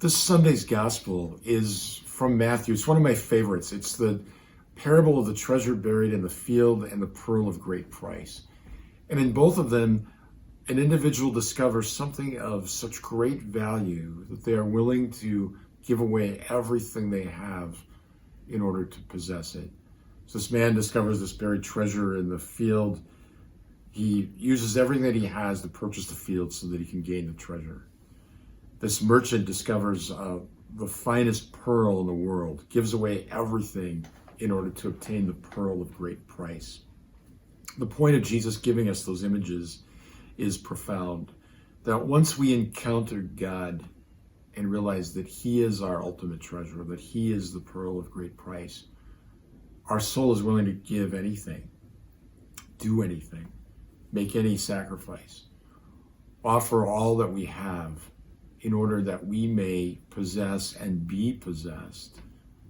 This Sunday's gospel is from Matthew. It's one of my favorites. It's the parable of the treasure buried in the field and the pearl of great price. And in both of them, an individual discovers something of such great value that they are willing to give away everything they have in order to possess it. So this man discovers this buried treasure in the field. He uses everything that he has to purchase the field so that he can gain the treasure. This merchant discovers the finest pearl in the world, gives away everything in order to obtain the pearl of great price. The point of Jesus giving us those images is profound, that once we encounter God and realize that He is our ultimate treasure, that He is the pearl of great price, our soul is willing to give anything, do anything, make any sacrifice, offer all that we have in order that we may possess and be possessed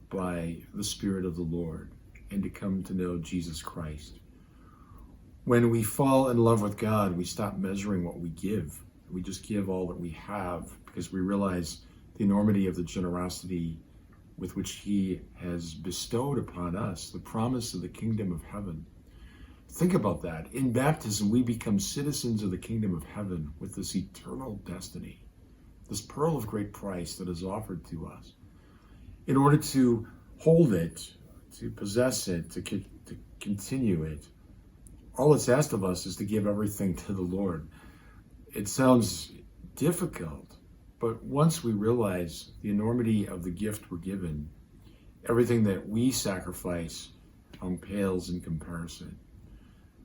by the Spirit of the Lord and to come to know Jesus Christ. When we fall in love with God, we stop measuring what we give. We just give all that we have because we realize the enormity of the generosity with which He has bestowed upon us, the promise of the kingdom of heaven. Think about that. In baptism, we become citizens of the kingdom of heaven with this eternal destiny, this pearl of great price that is offered to us. In order to hold it, to possess it, to continue it, all that's asked of us is to give everything to the Lord. It sounds difficult, but once we realize the enormity of the gift we're given, everything that we sacrifice pales in comparison.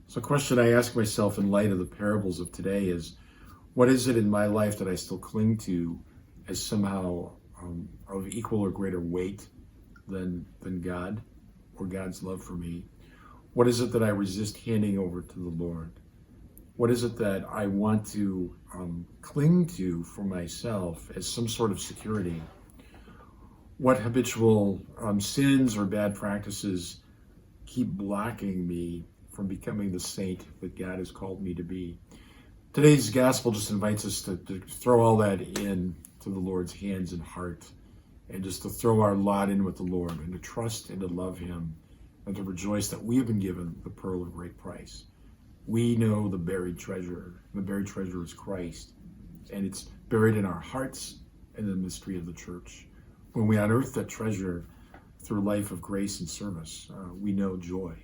So a question I ask myself in light of the parables of today is, what is it in my life that I still cling to as somehow of equal or greater weight than God or God's love for me? What is it that I resist handing over to the Lord? What is it that I want to cling to for myself as some sort of security? What habitual sins or bad practices keep blocking me from becoming the saint that God has called me to be? Today's gospel just invites us to throw all that in to the Lord's hands and heart, and just to throw our lot in with the Lord, and to trust and to love Him, and to rejoice that we have been given the pearl of great price. We know the buried treasure. The buried treasure is Christ, and it's buried in our hearts and the mystery of the church. When we unearth that treasure through a life of grace and service, we know joy.